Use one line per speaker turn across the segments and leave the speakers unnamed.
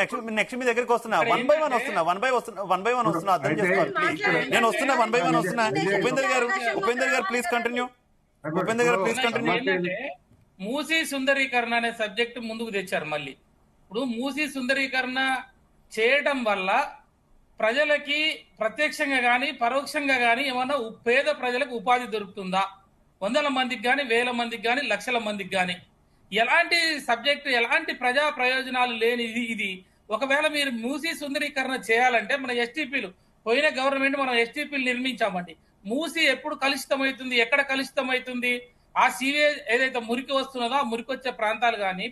Next మీ దగ్గరికి వస్తున్నా, one by one వస్తున్నా, అర్థం చేసుకోవాలి ప్లీజ్. నేను వస్తున్నా, వన్ బై వన్ వస్తున్నా. ఉపేందర్ గారు ప్లీజ్ కంటిన్యూ. ఉపేందర్ గారు ప్లీజ్ కంటిన్యూ.
మూసీ సుందరీకరణ అనే సబ్జెక్ట్ ముందుకు తెచ్చారు. మళ్ళీ ఇప్పుడు మూసీ సుందరీకరణ చేయడం వల్ల ప్రజలకి ప్రత్యక్షంగా గాని పరోక్షంగా గాని ఏమన్నా పేద ప్రజలకు ఉపాధి దొరుకుతుందా? వందల మందికి గాని, వేల మందికి గాని, లక్షల మందికి గాని ఎలాంటి సబ్జెక్టు, ఎలాంటి ప్రజా ప్రయోజనాలు లేని ఇది. ఒకవేళ మీరు మూసీ సుందరీకరణ చేయాలంటే మన ఎస్టీపీలు, పోయిన గవర్నమెంట్ మనం ఎస్టీపీలు నిర్మించామండి. మూసీ ఎప్పుడు కలుషితమవుతుంది, ఎక్కడ కలుషితమవుతుంది? ఆ సీవేజ్ ఏదైతే మురికి వస్తున్నదో ఆ మురికి వచ్చే ప్రాంతాలు కానీ,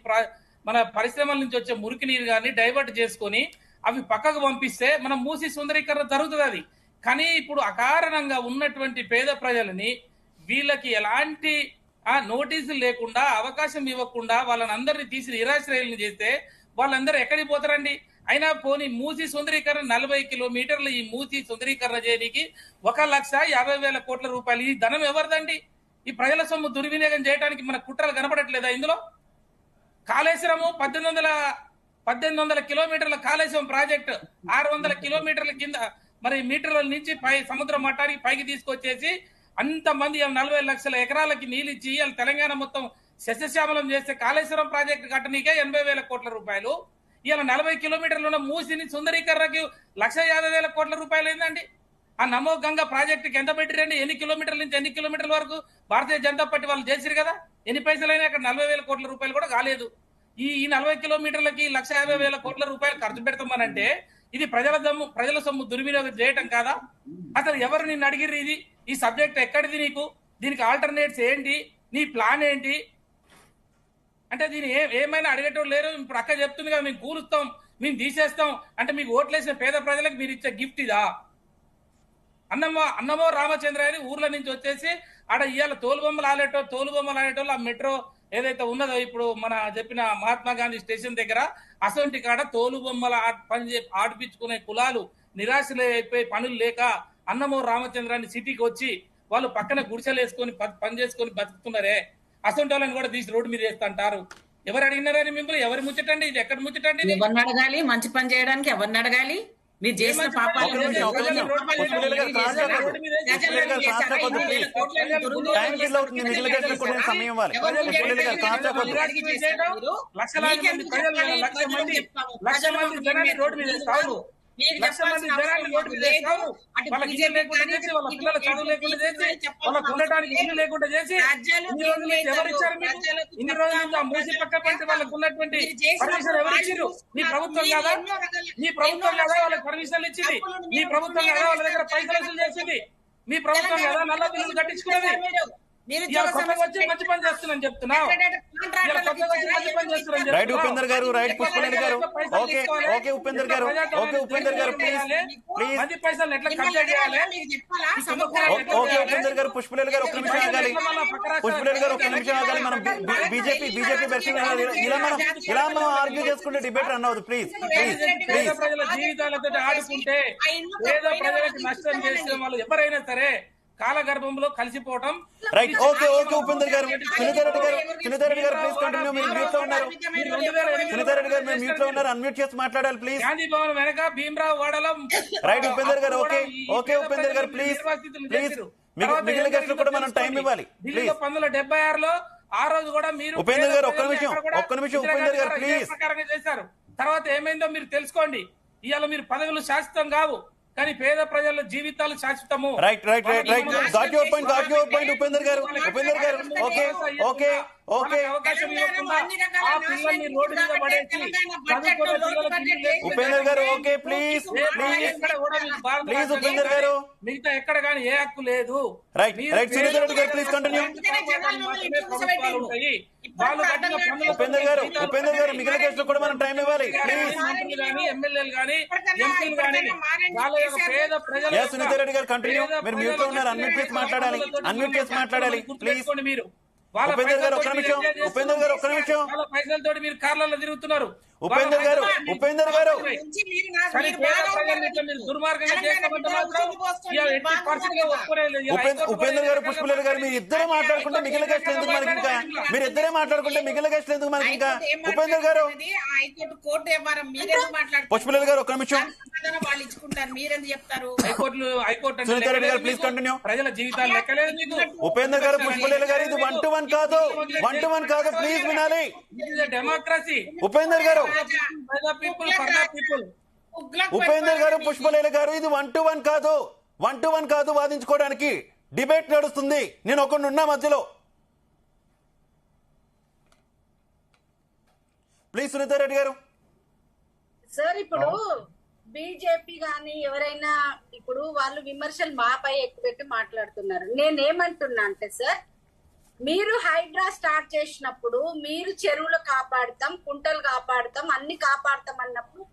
మన పరిశ్రమల నుంచి వచ్చే మురికి నీరు కానీ డైవర్ట్ చేసుకొని అవి పక్కకు పంపిస్తే మనం మూసీ సుందరీకరణ జరుగుతుంది. అది కానీ ఇప్పుడు అకారణంగా ఉన్నటువంటి పేద ప్రజలని వీళ్ళకి ఎలాంటి నోటీసులు లేకుండా, అవకాశం ఇవ్వకుండా వాళ్ళని అందరినీ తీసి నిరాశ్రయాలను చేస్తే వాళ్ళందరూ ఎక్కడికి పోతారండి? అయినా పోనీ మూసీ సుందరీకరణ 40 కిలోమీటర్లు ఈ మూసీ సుందరీకరణ చేయడానికి 1,50,000 కోట్ల రూపాయలు. ఈ ధనం ఎవరిదండి? ఈ ప్రజల సొమ్ము దుర్వినియోగం చేయడానికి మన కుట్రలు కనపడట్లేదా ఇందులో? కాళేశ్వరము 1800 కిలోమీటర్ల కాళేశ్వరం ప్రాజెక్టు 600 కిలోమీటర్ల కింద మరి మీటర్ల నుంచి సముద్ర మట్టానికి పైకి తీసుకొచ్చేసి అంతమంది 40 లక్షల ఎకరాలకి నీళ్ళు ఇచ్చి తెలంగాణ మొత్తం సస్యశ్యామలం చేస్తే కాళేశ్వరం ప్రాజెక్టు కట్టనీకే 80,000 కోట్ల రూపాయలు. ఇలా 40 కిలోమీటర్లు ఉన్న మూసిని సుందరీకరణకి 1,50,000 కోట్ల రూపాయలు ఏందండి? ఆ నమో గంగా ప్రాజెక్టుకి ఎంత పెట్టిరండి? ఎన్ని కిలోమీటర్ల నుంచి ఎన్ని కిలోమీటర్ల వరకు భారతీయ జనతా పార్టీ వాళ్ళు చేసిరు కదా? ఎన్ని పైసలైనా అక్కడ 40,000 కోట్ల రూపాయలు కూడా కాలేదు. ఈ 40 కిలోమీటర్లకి 1,50,000 కోట్ల రూపాయలు ఖర్చు పెడతామనంటే ఇది ప్రజల సొమ్ము దుర్వినియోగం చేయటం కాదా? అసలు ఎవరు నిన్ను అడిగిర్రు? ఇది ఈ సబ్జెక్ట్ ఎక్కడిది నీకు? దీనికి ఆల్టర్నేట్స్ ఏంటి? నీ ప్లాన్ ఏంటి? అంటే దీన్ని ఏమైనా అడిగేటోళ్ళు లేరు. ఇప్పుడు అక్క చెప్తుంది కదా, మేము కూలుస్తాం, మేము తీసేస్తాం అంటే మీకు ఓట్లేసిన పేద ప్రజలకు మీరు ఇచ్చే గిఫ్ట్ ఇదా? అన్నమో రామచంద్ర అని ఊర్ల నుంచి వచ్చేసి ఆడ ఇవాళ తోలుబొమ్మలు ఆడేటోళ్ళు ఆ మెట్రో ఏదైతే ఉన్నదో ఇప్పుడు మన చెప్పిన మహాత్మా గాంధీ స్టేషన్ దగ్గర అసొంటి కాడ తోలుబొమ్మల ఆడిపించుకునే కులాలు నిరాశలు అయిపోయి పనులు లేక అన్నమో రామచంద్రాన్ని సిటీకి వచ్చి వాళ్ళు పక్కన గుడిసెలు వేసుకొని పని చేసుకొని బతుకుతున్నారే. అసొంటి వాళ్ళని కూడా తీసి రోడ్డు మీద వేస్తుంటారు. ఎవరు అడిగినారని మిమ్మల్ని? ఎవరి ముచ్చటండి ఇది? ఎక్కడ ముచ్చటండి?
ఎవరిని అడగాలి? మంచి పని చేయడానికి ఎవరిని అడగాలి? మీరు చేసిన పాపాలు
ఉండటానికి ఇల్లు లేకుండా చేసి ఎవరిచ్చారు మీకు? ఇన్ని రోజులు మూసి పక్క పంటే వాళ్ళకు ఉన్నటువంటి పర్మిషన్ ఎవరిచ్చారు? మీ ప్రభుత్వం కదా? మీ ప్రభుత్వం కదా వాళ్ళకి పర్మిషన్లు ఇచ్చింది? మీ ప్రభుత్వం కదా వాళ్ళ దగ్గర పైసలు వసూలు చేసింది? మీ ప్రభుత్వం కదా నల్ల బిల్లులు కట్టించుకున్నది? మంచి పని చేస్తున్నాను చెప్తున్నావు.
రైట్ ఉపేందర్ గారు, రైట్ పుష్పలేని గారు. ఓకే ఉపేందర్ గారు, ప్లీజ్.
మంచి పైసలు ఎట్లా ఖర్చు చేయాలి?
ఓకే ఉపేందర్ గారు, పుష్పలేని గారు ఒక్క నిమిషం ఆగాలి. పుష్పలేని గారు ఒక్క నిమిషం ఆగాలి. మనం బీజేపీ వెర్షన్ ఇలా మనం ఆర్గ్యూ చేసుకుంటే డిబేట్ రన్ అవ్వదు. ప్లీజ్.
పేద ప్రజల జీవితాలతో ఆడుకుంటే పేద ప్రజలకు నష్టం చేసిన వాళ్ళు ఎవరైనా సరే కాలగర్భంలో కలిసిపోవటం.
రైట్. ఓకే ఉపేందర్ గారు. సునీతా రెడ్డి గారు ప్లీజ్ కంటిన్యూ. మీరు మ్యూట్ లో ఉన్నారు. సునీతా రెడ్డి గారు మీరు మ్యూట్ లో ఉన్నారు. అన్మ్యూట్ చేసి మాట్లాడాలి ప్లీజ్.
గాంధీ భవన్ వెనక భీమరావు వాడలో.
రైట్ ఉపేందర్ గారు. ఓకే ఉపేందర్ గారు ప్లీజ్. మిగిలిన గెస్టులు కూడా మనం టైం ఇవ్వాలి.
1976లో ఆ రోజు కూడా మీరు
ఉపేందర్ గారు ఒక్క నిమిషం ఉపేందర్ గారు ప్లీజ్
చేశారు. తర్వాత ఏమైందో మీరు తెలుసుకోండి. ఇవాళ మీరు పదవులు శాశ్వతం కావు, కానీ పేద ప్రజల జీవితాలు శాశ్వతము.
Right. Got your point Upender గారు. ఓకే
అవకాశం ఇవ్వకుండా ఆ పిల్లల్ని రోడ్డు మీద పడేసి
ఉపేందర్ గారు ఓకే ప్లీజ్ ఉపేందర్ గారు.
మిగతా ఎక్కడ కానీ ఏ హక్కు లేదు.
రైట్ సునీతా రెడ్డి గారు ప్లీజ్ కంటిన్యూ. ఉపేందర్ గారు మిగిలిన కేసులు కూడా మనం టైం ఇవ్వాలి ప్లీజ్.
ఎమ్మెల్యేలు కానీ ఎంపీలు కానీ వాళ్ళ యొక్క పేద ప్రజలు.
సునీతా రెడ్డి గారు కంటిన్యూ. మీరు మ్యూట్ లో ఉన్నారు. అన్మ్యూట్ చేసి మాట్లాడాలి ప్లీజ్.
మీరు వాళ్ళ
ఉపేందర్ గారు ఒక్క
పైసలతోటి
నిమిషం,
మీరు ఎంజాయ్
ఉపేందర్ గారు ఒక్క నిమిషం.
వాళ్ళ పైసలతోటి మీరు కార్లలో తిరుగుతున్నారు.
ఉపేందర్ గారు, ఉపేందర్ గారు,
కానీ పేద ప్రజల్ని ఇట్లా మీరు దుర్మార్గంగా చేస్తామంటే మాత్రం ఇవాళ ఎట్టి పరిస్థితుల్లో ఒప్పుకోలేదు. ఇవాళ
ఉపేందర్ గారు, పుష్పలేలు గారు, మీరు ఇద్దరే మాట్లాడుకుంటే మిగిలిన గెస్ట్లు ఎందుకు మనకి ఇంకా? మీరు ఇద్దరే మాట్లాడుకుంటే మిగిలిన గెస్ట్లు ఎందుకు మనకి ఇంకా? ఉపేందర్ గారు, పుష్పలేలు గారు ఒక్క నిమిషం.
వాళ్ళు ఇచ్చుకుంటారు, మీరెందుకు చెప్తారు?
హైకోర్టు అంటే
సునీతా రెడ్డి గారు ప్లీజ్ కంటిన్యూ.
ప్రజల జీవితాలు లెక్కలేదు మీకు.
ఉపేందర్ గారు, పుష్పలేలు గారు, ఇది 1-to-1 కాదు, 1-to-1 కాదు, ప్లీజ్ వినాలి.
డెమోక్రసీ.
ఉపేందర్ గారు,
people for the people.
Upender గారు, పుష్పలేలు గారు, ఇది 1-to-1 కాదు, 1-to-1 కాదు. వాదించుకోవడానికి డిబేట్ నడుస్తుంది. నేను ఒకడు ఉన్నా మధ్యలో. ప్లీజ్ సునీతా రెడ్డి గారు.
సార్ ఇప్పుడు బీజేపీ గాని ఎవరైనా ఇప్పుడు వాళ్ళు విమర్శలు మాపై ఎక్కుపెట్టి మాట్లాడుతున్నారు. నేనేమంటున్నా అంటే సార్, మీరు హైడ్రా స్టార్ట్ చేసినప్పుడు మీరు చెరువులు కాపాడుతాం, కుంటలు కాపాడుతాం, అన్ని కాపాడుతాం అన్నప్పుడు